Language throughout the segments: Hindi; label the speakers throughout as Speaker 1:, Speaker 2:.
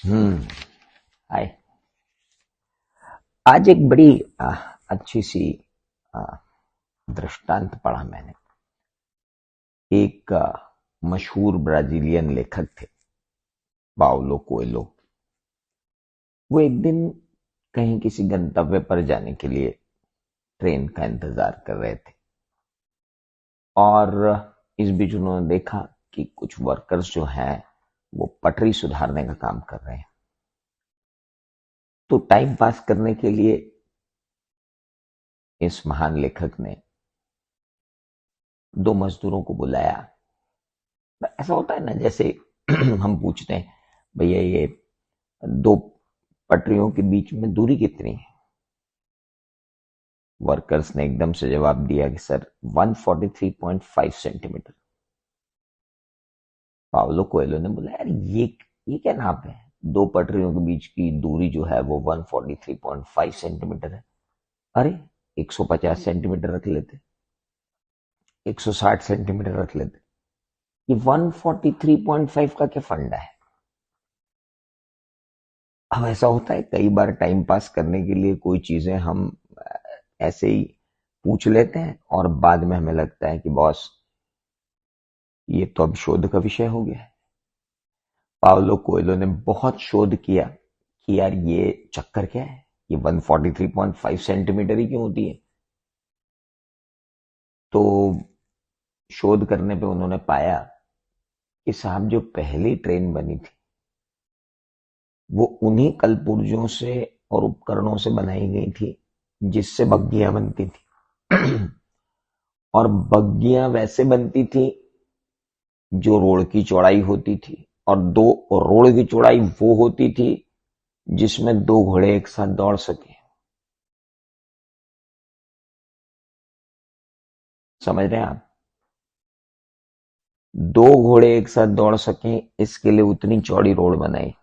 Speaker 1: हम्म। हाय। आज एक बड़ी अच्छी सी आ, दृष्टांत पढ़ा मैंने। एक मशहूर ब्राजीलियन लेखक थे, पाउलो कोएलो। वो एक दिन कहीं किसी गंतव्य पर जाने के लिए ट्रेन का इंतजार कर रहे थे, और इस बीच उन्होंने देखा कि कुछ वर्कर्स जो हैं वो पटरी सुधारने का काम कर रहे हैं। तो टाइम पास करने के लिए इस महान लेखक ने दो मजदूरों को बुलाया। ऐसा होता है ना, जैसे हम पूछते हैं, भैया ये दो पटरियों के बीच में दूरी कितनी है? वर्कर्स ने एकदम से जवाब दिया कि सर 143.5 सेंटीमीटर। पावलो कोएलो ने बोला, यार ये क्या नाप है? दो पटरियों के बीच की दूरी जो है वो 143.5 सेंटीमीटर है। अरे 150 सेंटीमीटर रख लेते, 160 सेंटीमीटर रख लेते। ये 143.5 का क्या फंडा है? अब ऐसा होता है कई बार, टाइम पास करने के लिए कोई चीजें हम ऐसे ही पूछ लेते हैं और बाद में हमें लगता है कि बॉस ये तो अब शोध का विषय हो गया है। पावलो कोएलो ने बहुत शोध किया कि यार ये चक्कर क्या है, ये 143.5 सेंटीमीटर ही क्यों होती है। तो शोध करने पे उन्होंने पाया कि साहब जो पहली ट्रेन बनी थी वो उन्हीं कलपुर्जों से और उपकरणों से बनाई गई थी जिससे बग्गियां बनती थी। और बग्गियां वैसे बनती थी जो रोड की चौड़ाई होती थी, और दो रोड की चौड़ाई वो होती थी जिसमें दो घोड़े एक साथ दौड़ सके। समझ रहे हैं आप? दो घोड़े एक साथ दौड़ सके, इसके लिए उतनी चौड़ी रोड बनाई।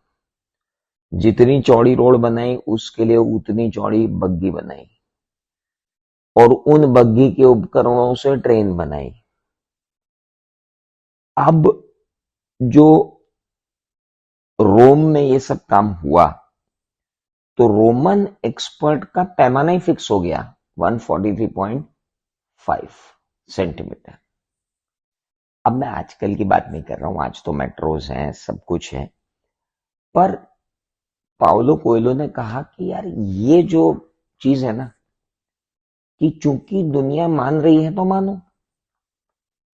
Speaker 1: जितनी चौड़ी रोड बनाई उसके लिए उतनी चौड़ी बग्गी बनाई, और उन बग्गी के उपकरणों से ट्रेन बनाई। अब जो रोम में ये सब काम हुआ तो रोमन एक्सपर्ट का पैमाना ही फिक्स हो गया, 143.5 सेंटीमीटर। अब मैं आजकल की बात नहीं कर रहा हूं, आज तो मेट्रोज हैं, सब कुछ है। पर पाउलो कोएलो ने कहा कि यार ये जो चीज है ना, कि चूंकि दुनिया मान रही है तो मानो,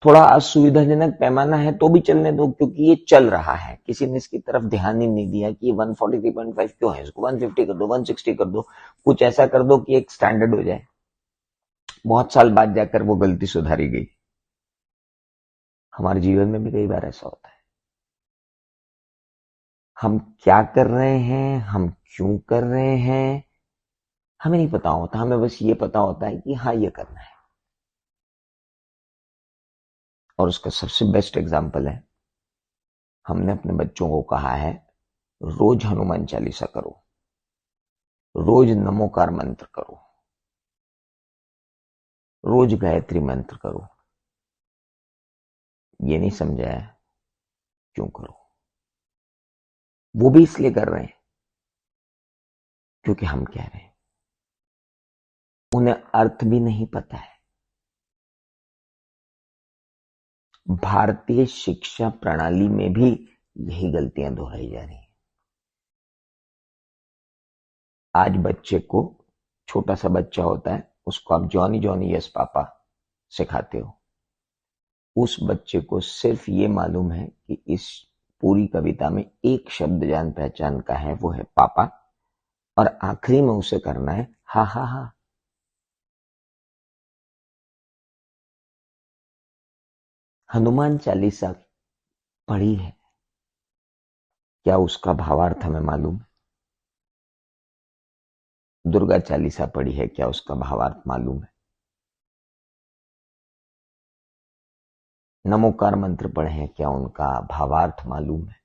Speaker 1: थोड़ा असुविधाजनक पैमाना है तो भी चलने दो, क्योंकि ये चल रहा है। किसी ने इसकी तरफ ध्यान ही नहीं दिया कि 143.5 क्यों है, इसको 150 कर दो, 160 कर दो, कुछ ऐसा कर दो कि एक स्टैंडर्ड हो जाए। बहुत साल बाद जाकर वो गलती सुधारी गई। हमारे जीवन में भी कई बार ऐसा होता है। हम क्या कर रहे हैं, हम क्यों कर रहे हैं, हमें नहीं पता होता। हमें बस ये पता होता है कि हाँ ये करना है। और उसका सबसे बेस्ट एग्जाम्पल है, हमने अपने बच्चों को कहा है रोज हनुमान चालीसा करो, रोज नमोकार मंत्र करो, रोज गायत्री मंत्र करो। ये नहीं समझाया क्यों करो। वो भी इसलिए कर रहे हैं क्योंकि हम कह रहे हैं। उन्हें अर्थ भी नहीं पता है। भारतीय शिक्षा प्रणाली में भी यही गलतियां दोहराई जा रही हैं। आज बच्चे को, छोटा सा बच्चा होता है, उसको आप जॉनी जॉनी यस पापा सिखाते हो। उस बच्चे को सिर्फ ये मालूम है कि इस पूरी कविता में एक शब्द जान पहचान का है, वो है पापा, और आखिरी में उसे करना है हा हा हा। हनुमान चालीसा पढ़ी है, क्या उसका भावार्थ हमें मालूम है? दुर्गा चालीसा पढ़ी है, क्या उसका भावार्थ मालूम है? नमोकार मंत्र पढ़े हैं, क्या उनका भावार्थ मालूम है?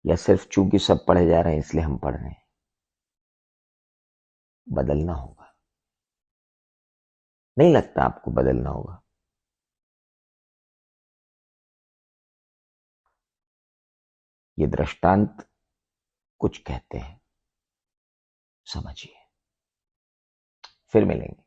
Speaker 1: या सिर्फ चूंकि सब पढ़े जा रहे हैं इसलिए हम पढ़ रहे हैं? बदलना होगा। नहीं लगता आपको बदलना होगा? ये दृष्टांत कुछ कहते हैं, समझिए। फिर मिलेंगे।